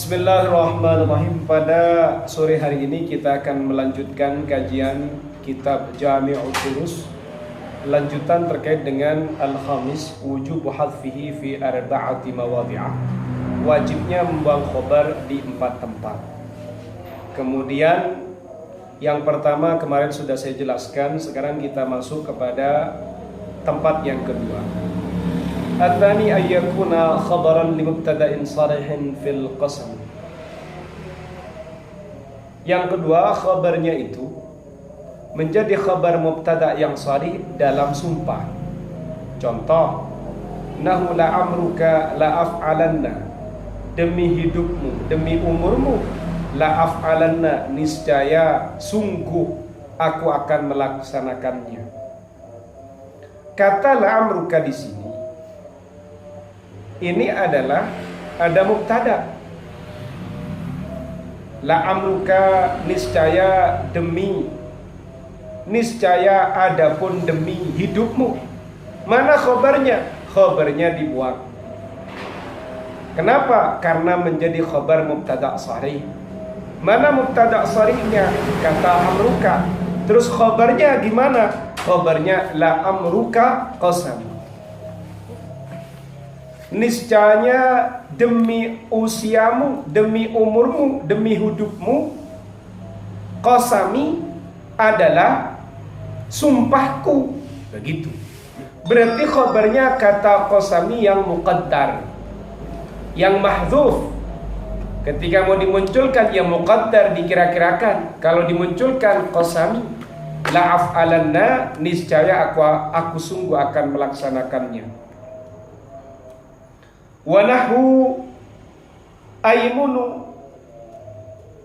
Bismillahirrahmanirrahim. Pada sore hari ini kita akan melanjutkan kajian kitab Jami'ul Durus, lanjutan terkait dengan al-khamis, wujub hadfihi fi arba'ati mawadhi'ah, wajibnya membuang khobar di 4 tempat. Kemudian yang pertama kemarin sudah saya jelaskan, sekarang kita masuk kepada tempat yang kedua. At-tsani ayyakuna khabaran li mubtada'in sharihin fil qasam. Yang kedua, khabarnya itu menjadi khabar mubtada' yang sharih dalam sumpah. Contoh, nahu la amruka la af'alanna, demi hidupmu, demi umurmu, la af'alanna, niscaya sungguh aku akan melaksanakannya. Kata la amruka di sini ini adalah ada mubtada. La amruka, niscaya demi, niscaya adapun demi hidupmu. Mana khobarnya? Khobarnya dibuang. Kenapa? Karena menjadi khobar mubtada sharih. Mana mubtada sharihnya? Kata amruka. Terus khobarnya gimana? Khobarnya la amruka qasam. Niscaya demi usiamu, demi umurmu, demi hidupmu, qasami adalah sumpahku. Begitu. Berarti khabarnya kata qasami yang muqaddar, yang mahdzuf. Ketika mau dimunculkan yang muqaddar, dikira-kirakan. Kalau dimunculkan qasami, la af'alanna, niscaya aku sungguh akan melaksanakannya. Wanahu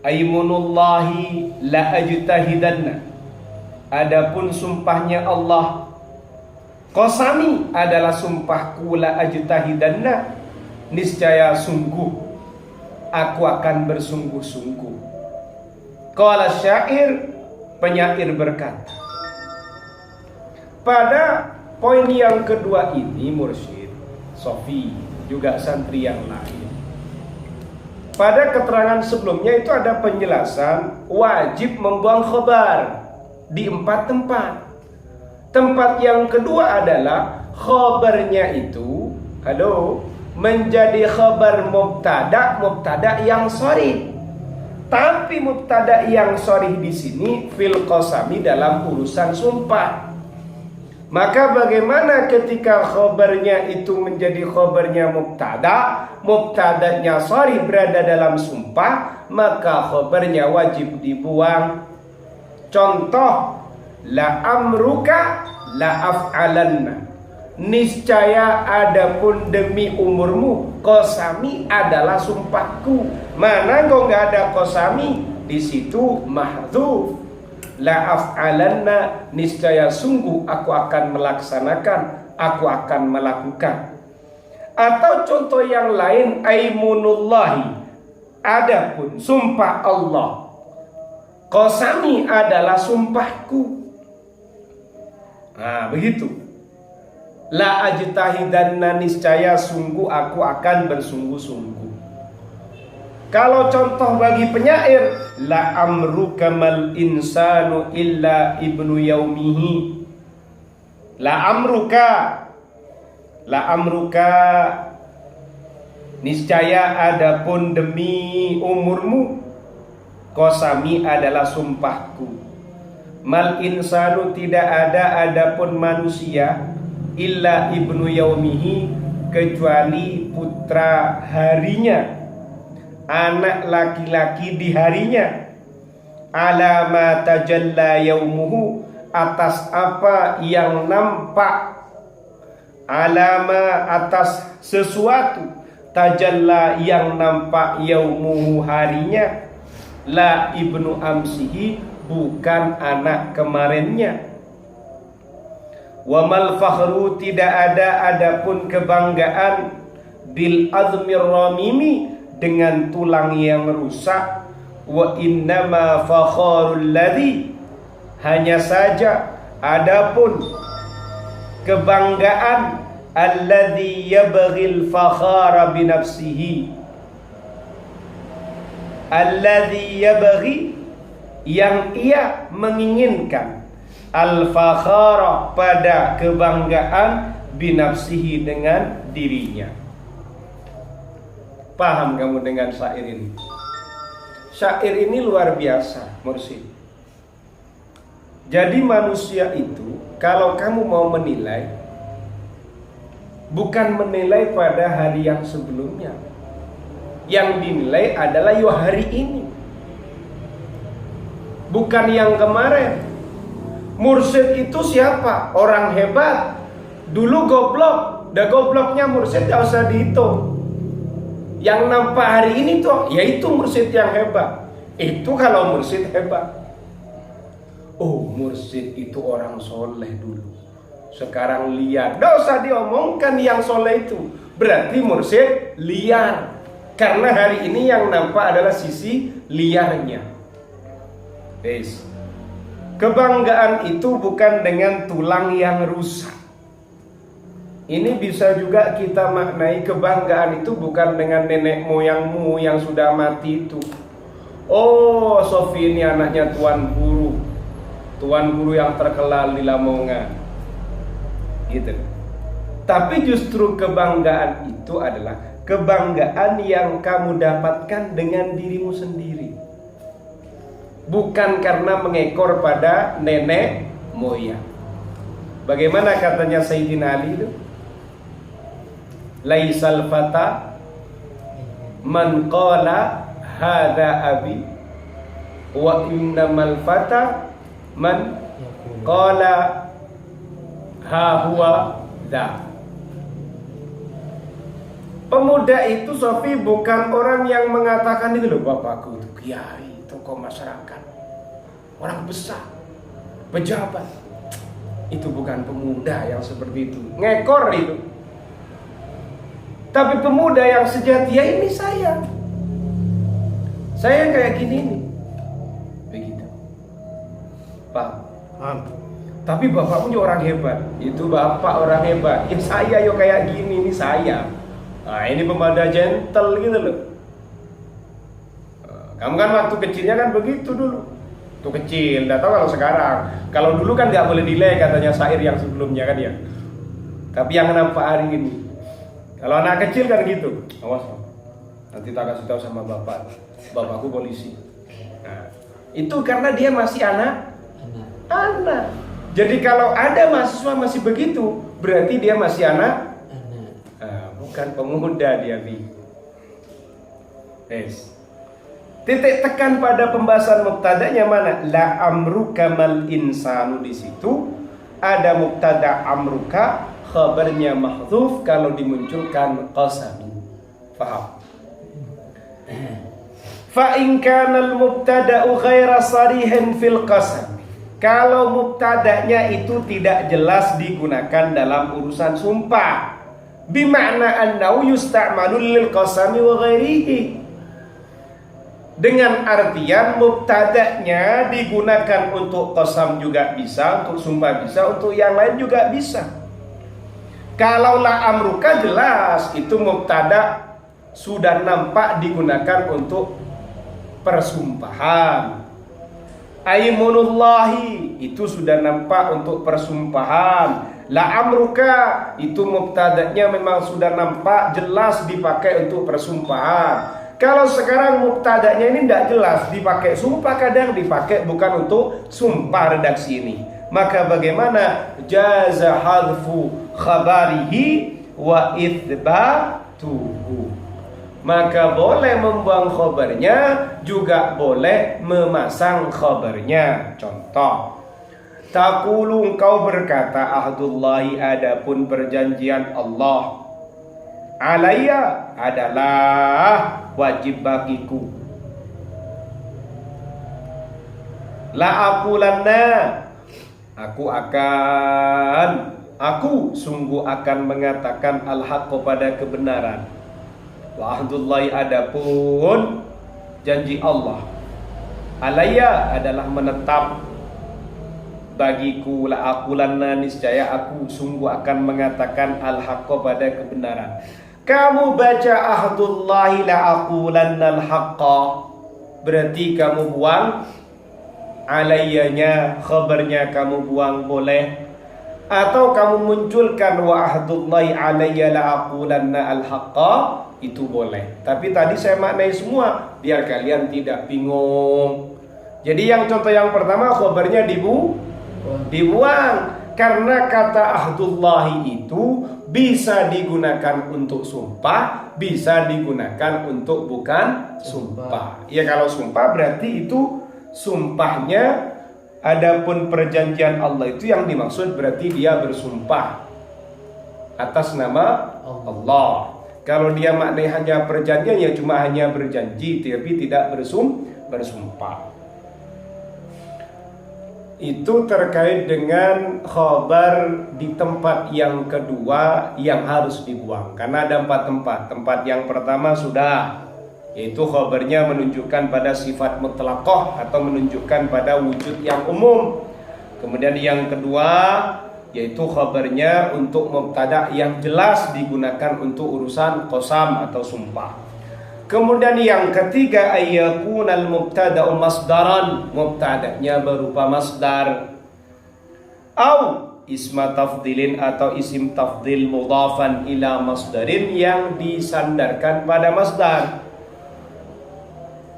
aymunullahi la ajtahidanna. Adapun sumpahnya Allah, qasami adalah sumpahku, la ajtahidanna, niscaya sungguh aku akan bersungguh-sungguh. Qala syair, penyair berkata. Pada poin yang kedua ini, mursyid Sofi juga santri yang lain, pada keterangan sebelumnya itu ada penjelasan wajib membuang khobar di 4 tempat. Tempat yang kedua adalah khobarnya itu menjadi khobar mubtada yang sharih. Tapi mubtada yang sharih di sini fil qasami, dalam urusan sumpah. Maka bagaimana ketika khobarnya itu menjadi khobarnya mubtadanya sharih berada dalam sumpah, maka khobarnya wajib dibuang. Contoh, la amruka la af'alanna, niscaya adapun demi umurmu, qasami adalah sumpahku. Mana kok nggak ada qasami? Di situ mahdzuf. La af'alanna, niscaya sungguh aku akan melaksanakan, aku akan melakukan. Atau contoh yang lain, aymunullahi, adapun sumpah Allah, qasami adalah sumpahku. Nah, begitu. La ajtahidanna, niscaya sungguh aku akan bersungguh-sungguh. Kalau contoh bagi penyair, la amruka mal insanu illa ibnu yaumihi. La amruka, niscaya adapun demi umurmu, qasami adalah sumpahku. Mal insanu, tidak ada adapun manusia, illa ibnu yaumihi, kecuali putra harinya, anak laki-laki di harinya. Alama tajalla yaumuhu, atas apa yang nampak. Alama, atas sesuatu. Tajalla, yang nampak. Yaumuhu, harinya. La ibnu amsihi, bukan anak kemarinnya. Wamal fakhru, tidak ada adapun kebanggaan, bil azmir ramimi, dengan tulang yang rusak. Wa innama fakharul ladzi, hanya saja adapun kebanggaan, alladzi yabghil fakhara binafsihi, alladzi yabghi, yang ia menginginkan, al-fakhara, pada kebanggaan, binafsihi, dengan dirinya. Paham kamu dengan syair ini? Syair ini luar biasa, Mursyid. Jadi manusia itu, kalau kamu mau menilai, bukan menilai pada hari yang sebelumnya. Yang dinilai adalah yo hari ini, bukan yang kemarin. Mursyid itu siapa? Orang hebat. Dulu goblok, dah gobloknya mursyid gak usah dihitung. Yang nampak hari ini tuh, yaitu mursyid yang hebat. Itu kalau mursyid hebat. Oh, mursyid itu orang soleh dulu, sekarang liar. Gak usah diomongkan yang soleh itu, berarti mursyid liar. Karena hari ini yang nampak adalah sisi liarnya. Kebanggaan itu bukan dengan tulang yang rusak. Ini bisa juga kita maknai, kebanggaan itu bukan dengan nenek moyangmu yang sudah mati itu. Oh, Sofi ini anaknya tuan guru yang terkenal di Lamongan, gitu. Tapi justru kebanggaan itu adalah kebanggaan yang kamu dapatkan dengan dirimu sendiri, bukan karena mengekor pada nenek moyang. Bagaimana katanya Sayyidina Ali itu? Laisal fata man qala hadza abi, wa innamal fata man qala ha huwa dha. Pemuda itu, Sofi, bukan orang yang mengatakan itu loh, bapakku itu kiai, tokoh masyarakat, orang besar, pejabat. Itu bukan pemuda yang seperti itu, ngekor itu. Tapi pemuda yang sejati, ya ini saya kayak gini nih, begitu. Paham? Tapi bapak punya orang hebat, itu bapak orang hebat. Ya saya yo kayak gini nih saya. Nah, ini pemuda gentle gitu loh. Kamu kan waktu kecilnya kan begitu dulu. Tuh kecil, enggak tahu kalau sekarang. Kalau dulu kan nggak boleh delay katanya syair yang sebelumnya kan ya. Tapi yang nampak hari ini, kalau anak kecil kan gitu. Awas, nanti tak kasih tahu sama bapak. Bapakku polisi. Nah, itu karena dia masih anak. Jadi kalau ada mahasiswa masih begitu, berarti dia masih anak. Bukan pemuda dia, Bi. Titik tekan pada pembahasan mubtada'nya mana? La amruka mal insanu, di situ ada mubtada amruka, khabarnya mahdzuf kalau dimunculkan qasami. Paham? Fa in kana al mubtada'u ghaira sarihin fil qasam, kalau mubtada'nya itu tidak jelas digunakan dalam urusan sumpah, bima'na annahu yusta'malu lil qasami wa ghairihi, dengan artian mubtada'nya digunakan untuk qasam juga bisa, untuk sumpah bisa, untuk yang lain juga bisa. Kalau la amruka jelas itu mubtada' sudah nampak digunakan untuk persumpahan. Aimunullahi itu sudah nampak untuk persumpahan. La amruka itu mubtada'nya memang sudah nampak jelas dipakai untuk persumpahan. Kalau sekarang mubtada'nya ini tidak jelas dipakai sumpah, kadang dipakai bukan untuk sumpah redaksi ini, maka bagaimana? Jaza hadfu khabarihi wa itsbatuhu, maka boleh membuang khabarnya, juga boleh memasang khabarnya. Contoh, taqulu, engkau berkata, ahdullahi, adapun perjanjian Allah, alayya adalah wajib bagiku, la aqulanna, aku sungguh akan mengatakan al-haqq, pada kebenaran. Wa ahdullahi, adapun janji Allah, alayya adalah menetap bagiku, la aqulanna, niscaya aku sungguh akan mengatakan al-haqq, pada kebenaran. Kamu baca ahdullahi la aqulanna al-haqq, berarti kamu buang. Alayyanya, khabarnya kamu buang, boleh. Atau kamu munculkan wa ahdullahi alayya la'aqulanna al-haqqa, itu boleh. Tapi tadi saya maknai semua biar kalian tidak bingung. Jadi yang contoh yang pertama khabarnya dibuang karena kata ahdullahi itu bisa digunakan untuk sumpah, bisa digunakan untuk bukan sumpah. Ya kalau sumpah berarti itu sumpahnya, adapun perjanjian Allah itu yang dimaksud berarti dia bersumpah atas nama Allah. Kalau dia maknai hanya perjanjian ya cuma hanya berjanji tapi tidak bersumpah. Itu terkait dengan khabar di tempat yang kedua yang harus dibuang. Karena ada 4 tempat. Tempat yang pertama sudah, yaitu khabarnya menunjukkan pada sifat mutlaqah atau menunjukkan pada wujud yang umum. Kemudian yang kedua yaitu khabarnya untuk mubtada yang jelas digunakan untuk urusan qasam atau sumpah. Kemudian yang ketiga ayyakunal mubtada'u masdaran, mubtada'nya berupa masdar. Au isma tafdilin atau isim tafdil mudhafan ila masdarin yang disandarkan pada masdar.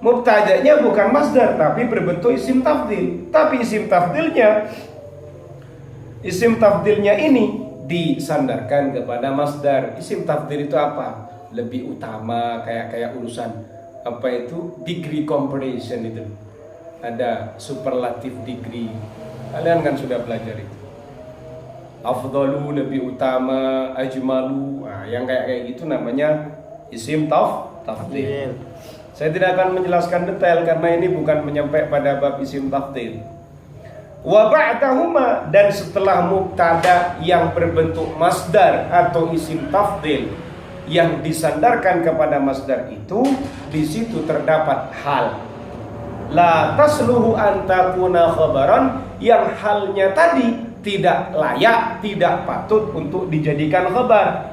Mubtada'nya bukan masdar tapi berbentuk isim tafdil. Tapi isim tafdilnya ini disandarkan kepada masdar. Isim tafdil itu apa? Lebih utama, kayak urusan apa itu degree comparison itu. Ada superlatif degree. Kalian kan sudah belajar itu. Afdalu lebih utama, ajmalu. Nah, yang kayak gitu namanya isim tafdil. Saya tidak akan menjelaskan detail karena ini bukan menyampai pada bab isim tafdil. Wa ba'dahuma, dan setelah mubtada yang berbentuk masdar atau isim tafdil yang disandarkan kepada masdar itu, di situ terdapat hal. La tasluhu an takuna khabaran, yang halnya tadi tidak layak, tidak patut untuk dijadikan khabar.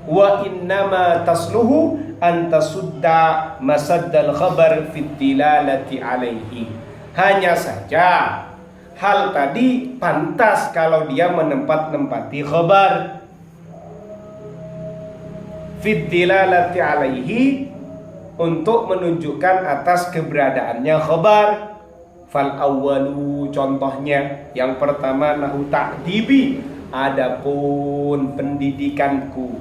Wa innama tasluhu an tasudda masaddal khabar fit tilalati alaihi. Hanya saja hal tadi pantas kalau dia menempati khabar fit tilalati alaihi, untuk menunjukkan atas keberadaannya khabar. Fal awwalu, contohnya yang pertama nahu ta'dibi, adapun pendidikanku,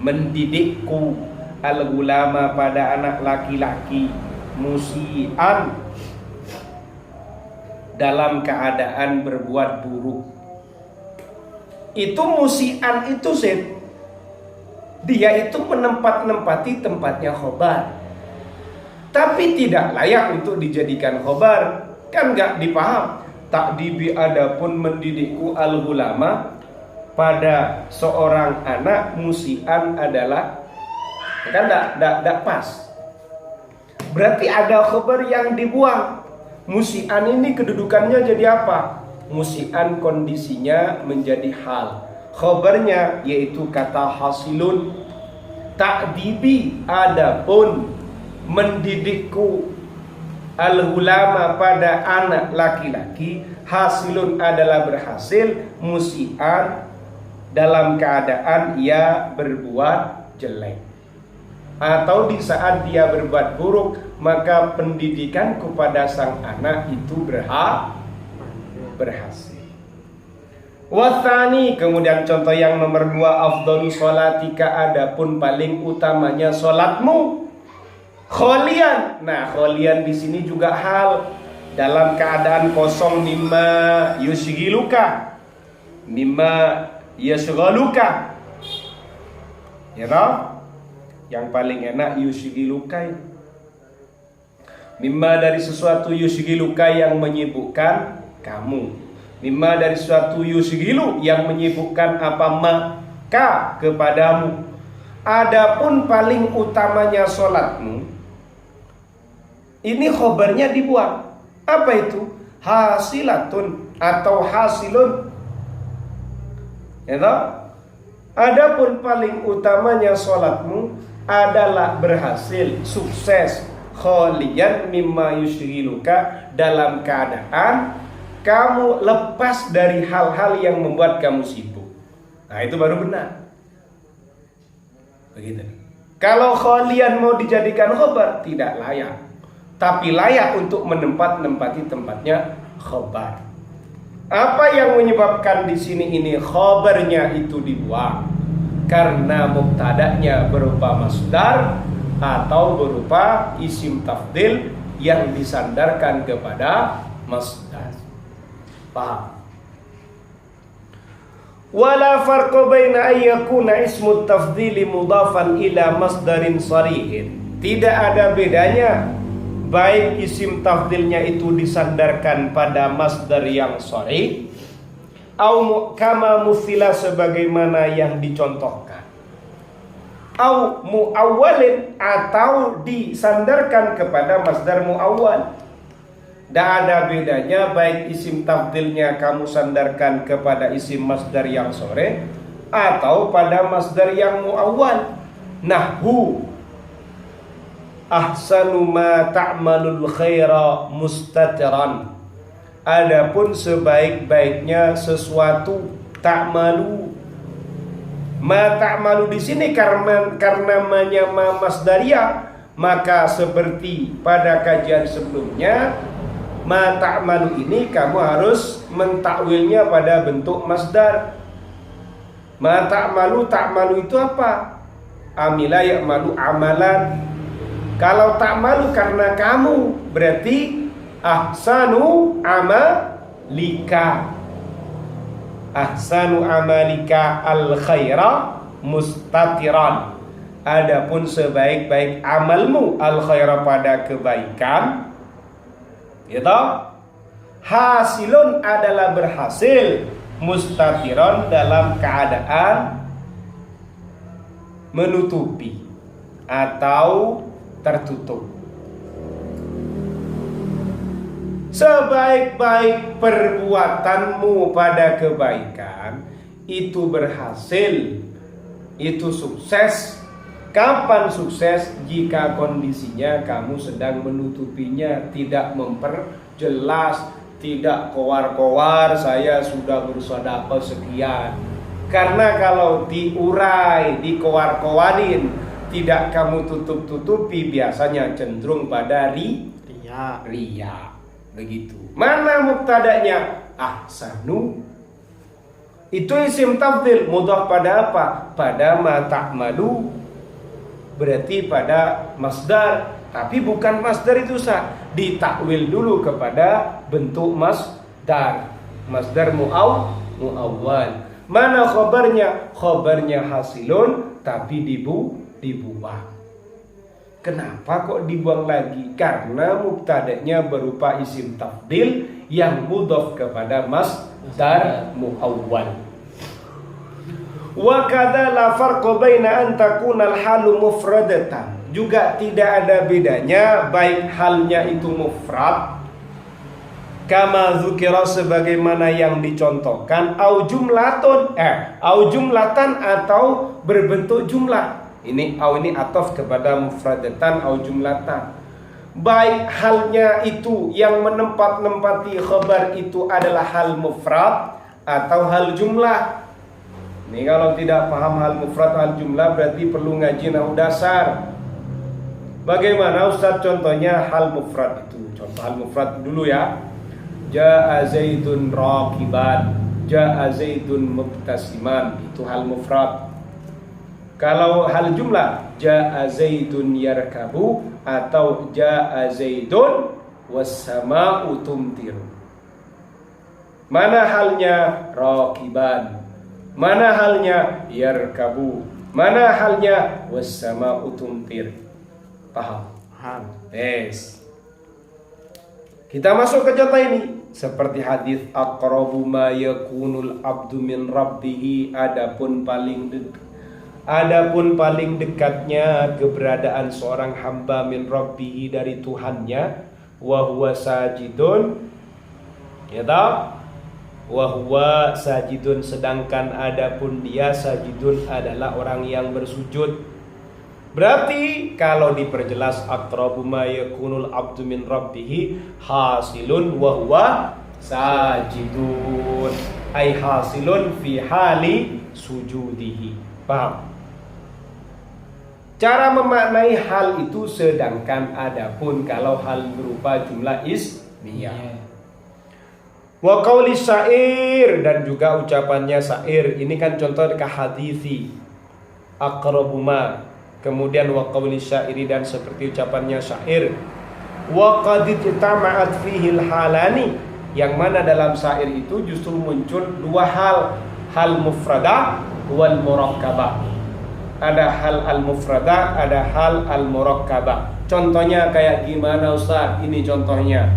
mendidikku, al-gulama pada anak laki-laki, musian dalam keadaan berbuat buruk. Itu musian itu dia itu menempati tempatnya khobar, tapi tidak layak untuk dijadikan khobar. Kan gak dipaham. Takdibi adapun mendidikku al-gulama pada seorang anak, musian adalah, kan gak pas. Berarti ada khobar yang dibuang. Musian ini kedudukannya jadi apa? Musian kondisinya menjadi hal. Khobarnya yaitu kata hasilun. Ta'dibi adapun mendidikku al-gulama pada anak laki-laki, hasilun adalah berhasil, musian dalam keadaan ia berbuat jelek. Atau di saat dia berbuat buruk, maka pendidikan kepada sang anak itu berhasil. Wathani, kemudian contoh yang nomor 2, afdalu sholatika, adapun paling utamanya sholatmu, kholian. Nah, kholian di sini juga hal dalam keadaan kosong, mimma yushghiluka, ya toh? Yang paling enak yushghiluka, mimma dari sesuatu, yushghiluka yang menyibukkan kamu, mimma dari suatu yushghilu yang menyibukkan apa, maka kepadamu. Adapun paling utamanya sholatmu, ini khobarnya dibuang. Apa itu? Hasilatun atau hasilun, ya toh? Adapun paling utamanya sholatmu adalah berhasil, sukses. khaliyan mimma yushghiluka, dalam keadaan kamu lepas dari hal-hal yang membuat kamu sibuk. Nah, itu baru benar. Begitu. Kalau khalian mau dijadikan khabar, tidak layak. Tapi layak untuk menempati tempatnya khabar. Apa yang menyebabkan di sini ini khabarnya itu dibuang? Karena mubtada'nya berupa masdar atau berupa isim tafdil yang disandarkan kepada masdar. Paham? Wala farqa baina ayyakuna ismu tafdili mudhafan ila masdarin sharihin. Tidak ada bedanya baik isim tafdilnya itu disandarkan pada masdar yang sharih au kama muthila sebagaimana yang dicontohkan, au muawwalin atau disandarkan kepada masdar muawwal. Tidak ada bedanya baik isim tafdilnya kamu sandarkan kepada isim masdar yang sharih atau pada masdar yang muawwal. Nahwu ahsanu ma ta'malul khaira mustatiran. Adapun sebaik-baiknya sesuatu ta'malu. Ma ta'malu di sini karena menyama masdariyah, maka seperti pada kajian sebelumnya, ma ta'malu ini kamu harus mentakwilnya pada bentuk masdar. Ma ta'malu, ta'malu itu apa? Amila ya'malu amalan. Kalau ta'malu karena kamu, berarti ahsanu amalika. Ahsanu amalika al khaira mustatiran. Adapun sebaik-baik amalmu al khaira pada kebaikan, gitu, hasilun adalah berhasil, mustatiran dalam keadaan menutupi atau tertutup. Sebaik-baik perbuatanmu pada kebaikan itu berhasil, itu sukses. Kapan sukses? Jika kondisinya kamu sedang menutupinya, tidak memperjelas, tidak kowar-kowar saya sudah bersedekah sekian. Karena kalau diurai, dikowar-kowarin, tidak kamu tutup-tutupi, biasanya cenderung pada riya. Begitu. Mana mubtada'nya? Ahsanu. Itu isim tafdil, mudhaf pada apa? Pada ma ta'malu. Berarti pada masdar. Tapi bukan masdar itu sah. Ditakwil dulu kepada bentuk masdar. Masdar muawwal. Mana khabarnya? Khabarnya hasilun, tapi dibuang. Kenapa kok dibuang lagi? Karena mubtada'nya berupa isim tafdil yang mudhaf kepada masdar muawwal. Wa kadza la farqa baina an takuna al-halu mufradatan. Juga tidak ada bedanya baik halnya itu mufrad, kama dzukira sebagaimana yang dicontohkan, au jumlatan atau berbentuk jumlah. Ini ataf kepada mufradatan au jumlatan. Baik halnya itu yang menempati khabar itu adalah hal mufrad atau hal jumlah. Ini kalau tidak paham hal mufrad hal jumlah berarti perlu ngaji nahwu dasar. Bagaimana Ustaz contohnya hal mufrad itu? Contoh hal mufrad dulu ya. Ja'a Zaidun raqiban, ja'a Zaidun mubtasiman, itu hal mufrad. Kalau hal jumlah, ja'a Zaidun yarkabu atau ja'a Zaidun was-sama'u tumtiru. Mana halnya raqiban? Mana halnya yarkabu? Mana halnya was-sama'u tumtir? Paham? Yes. Kita masuk ke contoh ini. Seperti hadis aqrabu ma yakunul abdu min rabbih, adapun paling dekatnya keberadaan seorang hamba min rabbih dari Tuhannya, wa huwa sajidun, ya ta? Wa huwa sajidun, sedangkan adapun dia sajidun adalah orang yang bersujud. Berarti kalau diperjelas aqrabu ma yakunul abdu min rabbih hasilun wa huwa sajidun, ay hasilun fi hali sujudihi. Paham? Cara memaknai hal itu, sedangkan adapun kalau hal berupa jumlah ismiyah. Wa qauli syair, dan juga ucapannya syair. Ini kan contoh ke hadisi aqrabu ma. Kemudian wa qauli syairi, dan seperti ucapannya syair. Wa qad tama'at fihi halani, yang mana dalam syair itu justru muncul dua hal mufradah wal murakkabah. Ada hal al-mufradah, ada hal al-murakkabah. Contohnya kayak gimana Ustaz? Ini contohnya.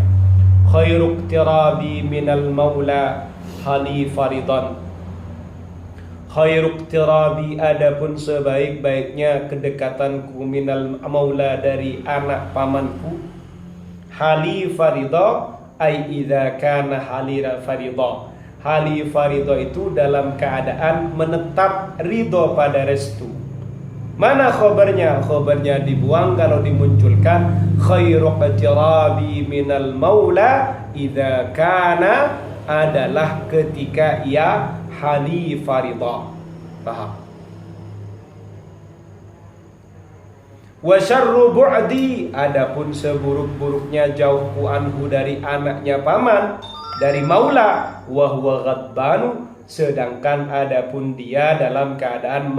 Khairu iqtirabi minal maula hali faridan. Khairu iqtirabi, adapun sebaik-baiknya kedekatanku minal maula, dari anak pamanku. Hali farida, ay idza kana halira farida. Hali farida itu dalam keadaan menetap ridho pada restu. Mana khobarnya? Khobarnya dibuang kalau dimunculkan khairu iqtirabi minal maula idza kana, adalah ketika ia hali farida. Paham? Wa syarru bu'di, adapun seburuk-buruknya jauhku anhu, dari anaknya paman, dari maula. Wa huwa ghadbanu, sedangkan adapun dia dalam keadaan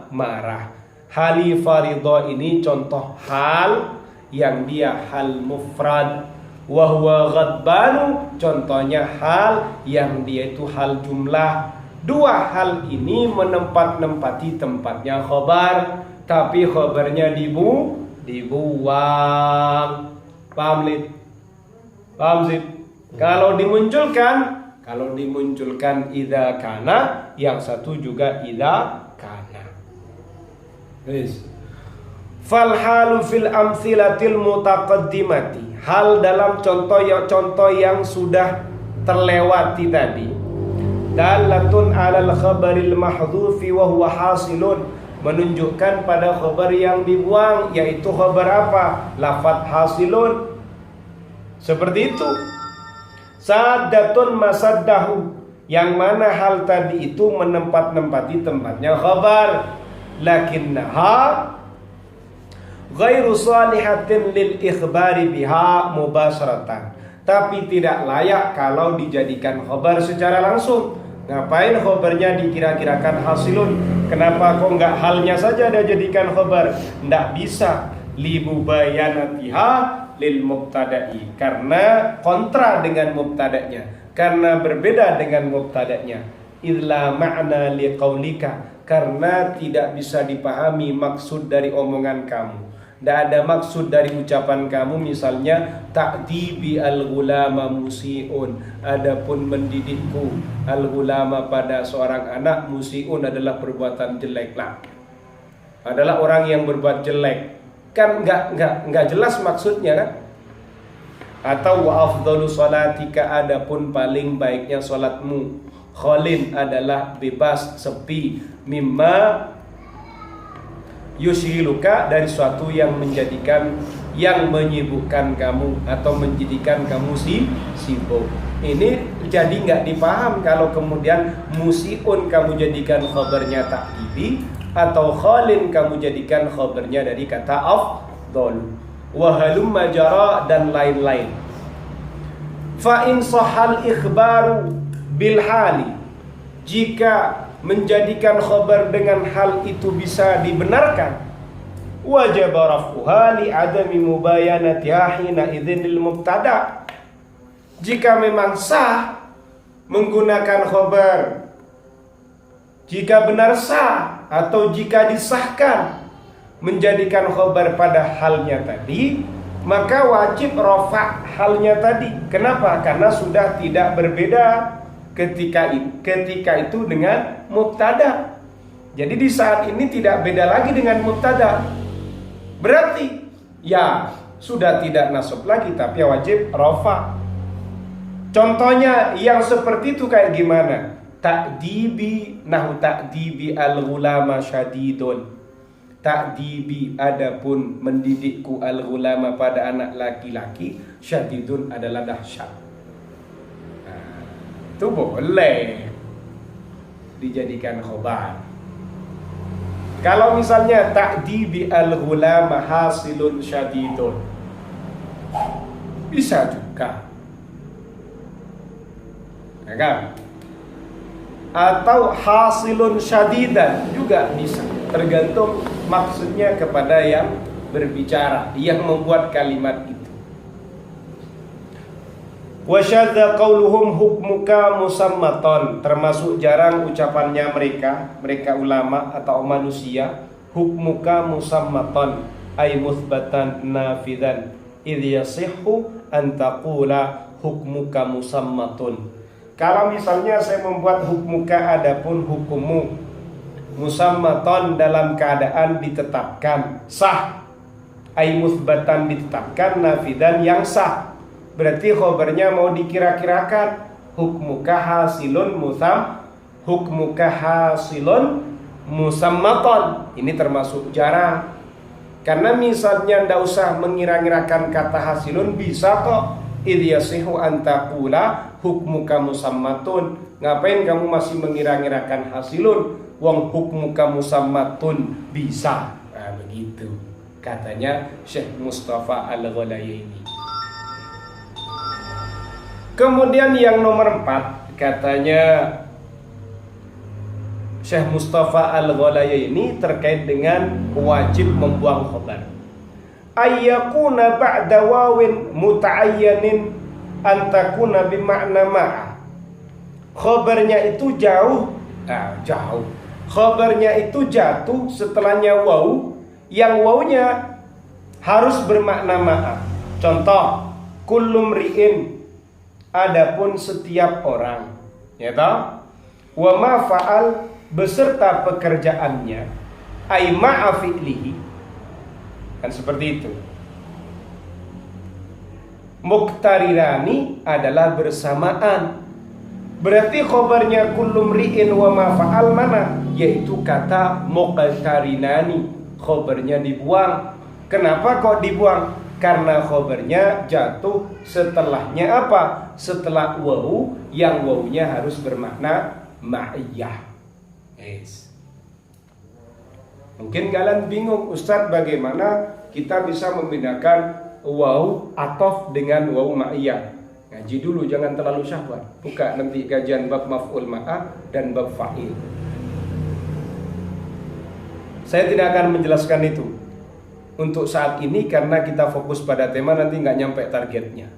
marah. Hali faridah ini contoh hal yang dia hal mufrad. Wa huwa ghadbanu, contohnya hal yang dia itu hal jumlah. Dua hal ini menempati tempatnya khobar, tapi khobarnya dibuang. Paham Lid? Paham Zid? Kalau dimunculkan idza kana, yang satu juga idza kana. Fal halu fil amtsilatil mutaqaddimati, hal dalam contoh yang sudah terlewati tadi. Dalatun alal khabaril mahdhufi wa huwa hasilun, menunjukkan pada khabar yang dibuang, yaitu khabar apa? Lafadz hasilun. Seperti itu. Sadatun masaddahu, yang mana hal tadi itu menempati tempatnya khabar. Lakinnaha ghairu salihatin lil ikhbari biha mubasharatan, tapi tidak layak kalau dijadikan khabar secara langsung. Ngapain khabarnya dikira-kirakan hasilun? Kenapa kok nggak halnya saja dia jadikan khabar? Nggak bisa. Limubayanatiha lil mubtada'i, karena kontra dengan mubtada'nya, karena berbeda dengan mubtada'nya. Illa ma'na liqaulika, karena tidak bisa dipahami maksud dari omongan kamu. Tidak ada maksud dari ucapan kamu, misalnya ta'dibi al-ghulama musiun, adapun mendidikku al-ghulama pada seorang anak, musiun adalah perbuatan jelek lah, adalah orang yang berbuat jelek. Kan enggak jelas maksudnya kan? Atau wa afdalu salatika, adapun paling baiknya salatmu, khalin adalah bebas, sepi, mimma yushghiluka, dari suatu yang menyibukkan kamu atau menjadikan kamu sibuk. Ini jadi nggak dipaham kalau kemudian musiun kamu jadikan khabarnya ta'dibi, atau khalin kamu jadikan khabarnya dari kata afdal, wa halumma jara, dan lain-lain. Fa in sahal ikhbaru bil hali, jika menjadikan khabar dengan hal itu bisa dibenarkan, wajib rafuha li adami mubayanatiha hina idzin lil mubtada. Jika memang sah menggunakan khabar, jika benar sah atau jika disahkan menjadikan khabar pada halnya tadi, maka wajib rafa halnya tadi. Kenapa? Karena sudah tidak berbeda ketika itu dengan mubtada. Jadi di saat ini tidak beda lagi dengan mubtada. Berarti ya sudah tidak nasab lagi, tapi wajib rafa. Contohnya yang seperti itu kayak gimana? Ta'dibi, nahu ta'dibi al-ghulama syadidun. ta'dibi adapun mendidikku al-ghulama pada anak laki-laki syadidun adalah dahsyat. Nah, itu boleh dijadikan khobar. Kalau misalnya ta'dibi al-ghulama hasilun syadidun, bisa juga, ya kan? Atau hasilun syadidan juga bisa, tergantung maksudnya kepada yang berbicara, yang membuat kalimat itu. Wa syadza qauluhum hukmuka musammaton, termasuk jarang ucapannya mereka ulama atau manusia, hukmuka musammaton ay muthbatan nafidan idh yasihhu an taqula hukmuka musammatun. Kalau misalnya saya membuat hukmuka adapun hukummu musammaton dalam keadaan ditetapkan sah, ay muthbatan ditetapkan, nafidan yang sah, berarti khobarnya mau dikira-kirakan, hukmuka hasilun musammaton. Ini termasuk jarang. Karena misalnya ndak usah mengira-ngirakan kata hasilun, bisa kok idh yasihu an taqula hukmuka musammatun. Ngapain kamu masih mengira-ngirakan hasilun, wong hukmuka musammatun bisa. Nah, begitu katanya Syekh Mustafa Al-Ghalayaini. Kemudian yang nomor 4, katanya Syekh Mustafa Al-Ghalayaini terkait dengan wajib membuang khobar. Ayyakuna ba'da wawin muta'ayyanin antakuna bima'na ma'a. Khobarnya itu jauh. Khobarnya itu jatuh setelahnya waw, yang wawnya harus bermakna ma'a. Contoh, kullum ri'in, adapun setiap orang, ya toh, wa ma fa'al beserta pekerjaannya, ay ma'a fi'lihi, kan seperti itu. Muqtarirani adalah bersamaan, berarti khobarnya kullum ri'in wa ma fa'al mana? Yaitu kata muqtarinani, khobarnya dibuang. Kenapa kok dibuang? Karena khobarnya jatuh setelahnya apa? Setelah waw, yang wawnya harus bermakna ma'iyah. Yes. Mungkin kalian bingung, Ustadz, bagaimana kita bisa membedakan waw atof dengan waw ma'iyah? Ngaji dulu, jangan terlalu syahwat. Buka nanti kajian bab maf'ul ma'ah dan bab fa'il. Saya tidak akan menjelaskan itu untuk saat ini karena kita fokus pada tema, nanti nggak nyampe targetnya.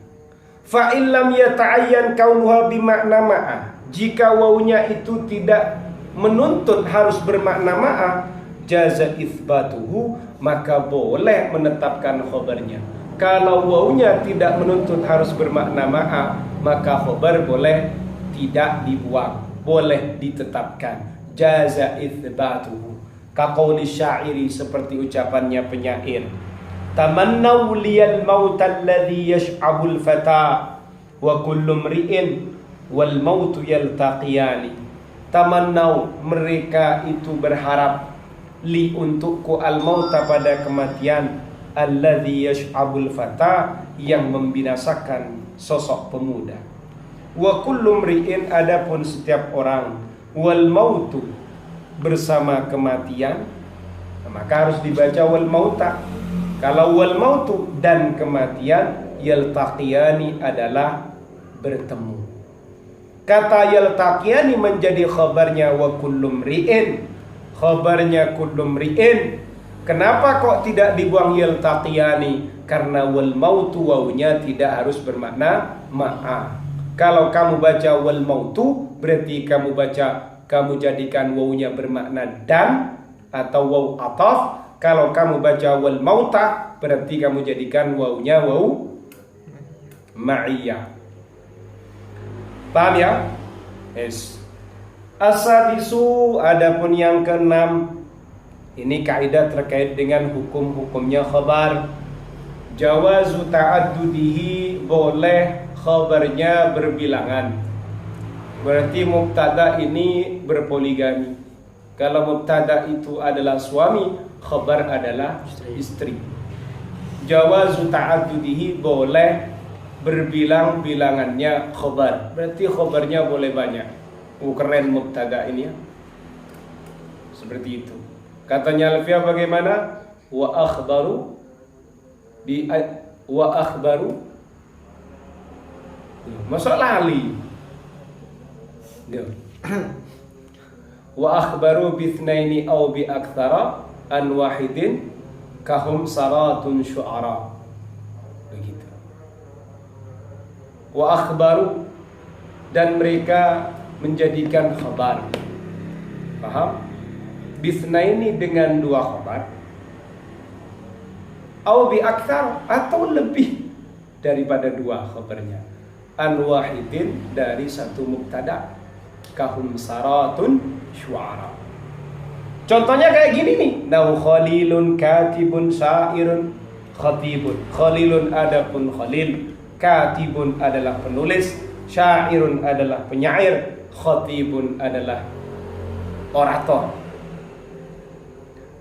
Fa'il lam yata'ayyan kaunuha bimakna ma'a, jika wawnya itu tidak menuntut harus bermakna ma'a, jaza itsbatuhu, maka boleh menetapkan khobarnya. Kalau wawnya tidak menuntut harus bermakna ma'a, maka khobar boleh tidak dibuang, boleh ditetapkan. Jaza itsbatuhu, kaqauli syairi, seperti ucapannya penyair, tamannau liyal mautal ladzi yash'abul fata wa kullu mri'in wal mautu yaltaqiyani. Tamannau, mereka itu berharap, li untukku, al mauta pada kematian, alladzi yash'abul fata yang membinasakan sosok pemuda, wa kullu mri'in adapun setiap orang, wal mautu bersama kematian, maka harus dibaca wal mauta. Kalau wal mautu dan kematian, yaltaqiyani adalah bertemu. Kata yaltaqiyani menjadi khabarnya wa kullum ri'in, khabarnya kullum ri'in. Kenapa kok tidak dibuang yaltaqiyani? Karena wal mautu wawunya tidak harus bermakna ma'a. Kalau kamu baca wal mautu, berarti kamu jadikan wawunya bermakna dan atau waw ataf. Kalau kamu baca wal mauta, berarti kamu jadikan wawunya waw ma'iyah. Paham ya? Yes. As-sadisu, adapun yang keenam, ini kaidah terkait dengan hukum-hukumnya khabar. Jawazu ta'addudihi, boleh khabarnya berbilangan. Berarti mubtada ini berpoligami. Kalau mubtada itu adalah suami, khabar adalah istri. Jawazu ta'addudihi, boleh berbilang-bilangannya khabar. Berarti khabarnya boleh banyak. Keren mubtada ini ya. Seperti itu. Katanya Alfiah bagaimana? Wa akhbaru masa lali. Wa akhbaru bithnaini aw bi aktsara an wahidin kahum saratun syu'ara. Begitu. Wa akhbaru, dan mereka menjadikan khabar. Paham? Bithnaini, dengan dua khabar. Aw bi aktsar, atau lebih daripada dua khabarnya. An wahidin, dari satu mubtada. Kahum saratun syu'ara. Contohnya kayak gini nih. Nahu khalilun katibun syairun khatibun. Khalilun adapun khalil, katibun adalah penulis, syairun adalah penyair, khatibun adalah orator.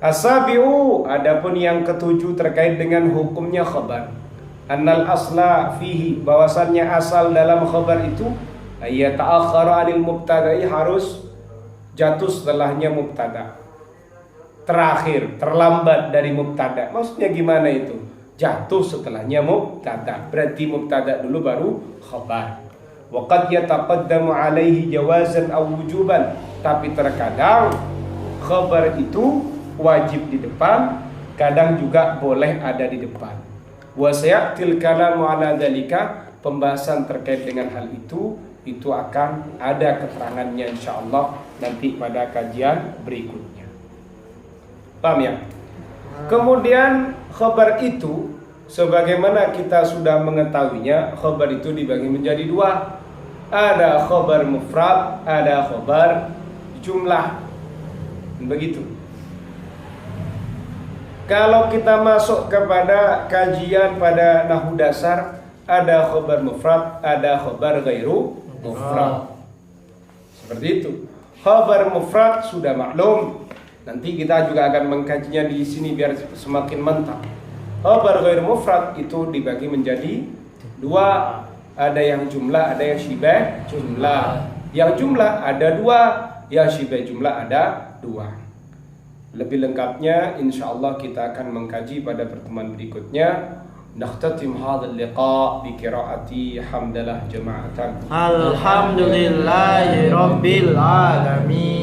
Asabi'u, adapun yang ketujuh terkait dengan hukumnya khabar. Annal asla fihi, bahwasannya asal dalam khabar itu ayat ta'akhkhara 'anil mubtada'i, harus jatuh setelahnya mubtada. Terakhir, terlambat dari mubtada. Maksudnya gimana itu? Jatuh setelahnya mubtada. Berarti mubtada dulu baru khabar. Wa qad yataqaddamu 'alaihi jawazan aw wujuban. Tapi terkadang khabar itu wajib di depan, kadang juga boleh ada di depan. Wa sayatil kalamu 'ala dzalika, pembahasan terkait dengan hal itu akan ada keterangannya insyaallah nanti pada kajian berikutnya. Paham ya? Kemudian khabar itu, sebagaimana kita sudah mengetahuinya, khabar itu dibagi menjadi dua. Ada khabar mufrad, ada khabar jumlah. Begitu. Kalau kita masuk kepada kajian pada nahwu dasar, ada khabar mufrad, ada khabar ghairu mufrad. Seperti itu. Khabar mufrad sudah maklum. Nanti kita juga akan mengkajinya di sini biar semakin mantap. Khabar ghairu mufrad itu dibagi menjadi dua. Ada yang jumlah, ada yang syibah jumlah. Yang jumlah ada dua, yang syibah jumlah ada dua. Lebih lengkapnya insyaallah kita akan mengkaji pada pertemuan berikutnya. Nakhtatim hadzal liqa bi qiraati hamdalah jama'atan. Alhamdulillahi rabbil alamin.